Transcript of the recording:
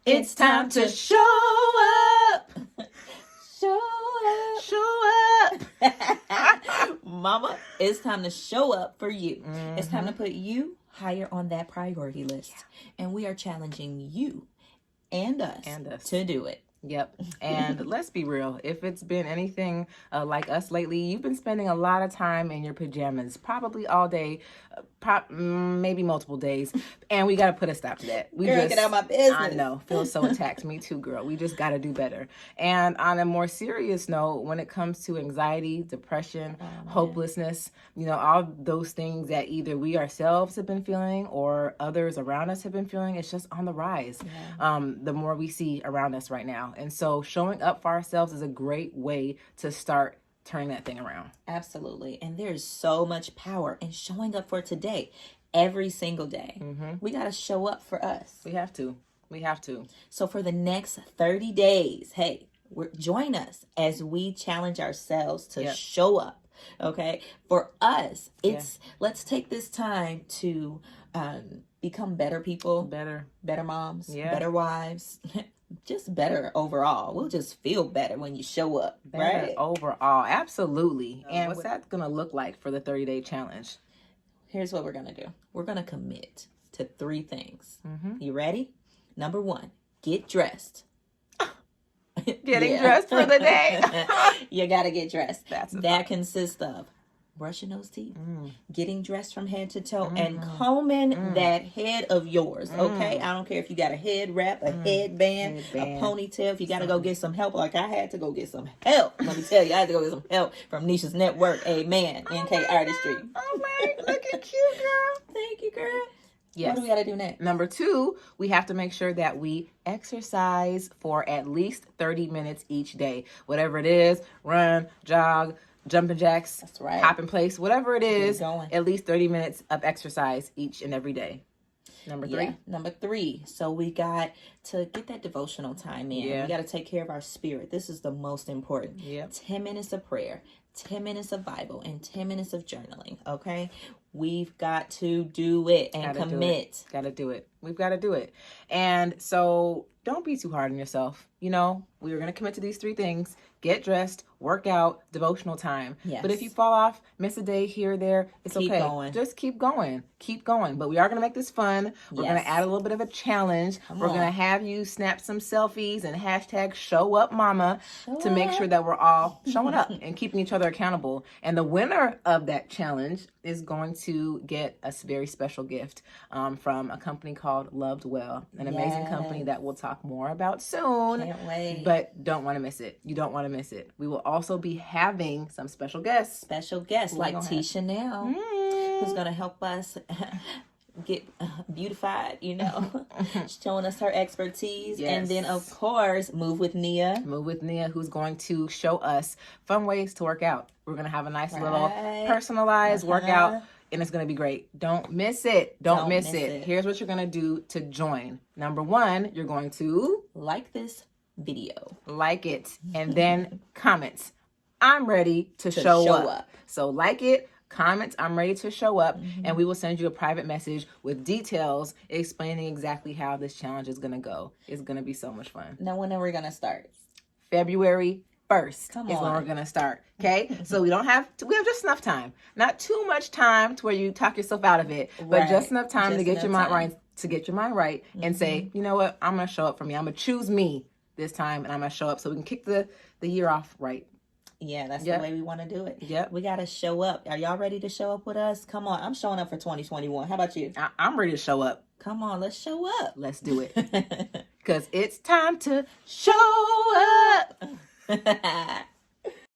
It's time to show up. Show up. Show up. Mama, it's time to show up for you. It's time to put you higher on that priority list. And we are challenging you and us to do it. Yep. And let's be real. If it's been anything like us lately, you've been spending a lot of time in your pajamas, probably all day, maybe multiple days. And we got to put a stop to that. Girl, get out of my business. I know. Feel so attacked. Me too, girl. We just got to do better. And on a more serious note, when it comes to anxiety, depression, hopelessness, all those things that either we ourselves have been feeling or others around us have been feeling, it's just on the rise. The more we see around us right now. And so showing up for ourselves is a great way to start turning that thing around. Absolutely. And there's so much power in showing up for today, every single day. We got to show up for us. We have to. So for the next 30 days, hey, join us as we challenge ourselves to show up. Okay. For us, let's take this time to become better people, better moms, better wives. Just better overall. We'll just feel better when you show up. Better right? Overall. Absolutely. And what's that going to look like for the 30-day challenge? Here's what we're going to do. We're going to commit to 3 things. You ready? Number 1, get dressed. Getting dressed for the day. You got to get dressed. That consists of brushing those teeth, getting dressed from head to toe, and combing that head of yours, okay? I don't care if you got a head wrap, a headband, a ponytail. If you got to go get some help, like I had to go get some help. Let me tell you, I had to go get some help from Nisha's Network. Amen. NK Artistry. Oh, man. Look at you, girl. Thank you, girl. Yes. What do we got to do next? Number 2, we have to make sure that we exercise for at least 30 minutes each day. Whatever it is, run, jog, jumping jacks, that's right, hop in place, whatever it is, at least 30 minutes of exercise each and every day. Number 3. So we got to get that devotional time in. We got to take care of our spirit. This is the most important. 10 minutes of prayer, 10 minutes of Bible, and 10 minutes of journaling. Okay. We've got to do it and commit. Got to do it. We've got to do it. And so don't be too hard on yourself. We were going to commit to these 3 things. Get dressed, work out, devotional time. But if you fall off, miss a day here or there, it's okay. Going. Just keep going. Keep going. But we are going to make this fun. We're going to add a little bit of a challenge. We're going to have you snap some selfies and hashtag show up mama to make sure that we're all showing up and keeping each other accountable. And the winner of that challenge is going to get a very special gift from a company called Loved Well, an amazing company that we'll talk more about soon. Can't wait. But don't want to miss it. You don't want to miss it. We will also be having some special guests. Like Tisha now, who's going to help us get beautified, showing us her expertise. And then, of course, Move with Nia, who's going to show us fun ways to work out. We're going to have a nice little personalized workout, and it's going to be great. Don't miss it. Don't miss it. Here's what you're going to do to join. Number 1, you're going to like this video. Like it. And then comments. I'm ready to show up. So like it, comments, I'm ready to show up. And we will send you a private message with details explaining exactly how this challenge is going to go. It's going to be so much fun. Now, when are we going to start? February 1st is when we're going to start. Okay. So we have just enough time, not too much time to where you talk yourself out of it, but just enough time to get your mind right, and say, you know what? I'm going to show up for me. I'm going to choose me this time, and I'm going to show up so we can kick the year off right. Yeah, that's the way we want to do it. We got to show up. Are y'all ready to show up with us? Come on. I'm showing up for 2021. How about you? I'm ready to show up. Come on, let's show up. Let's do it. Because it's time to show up.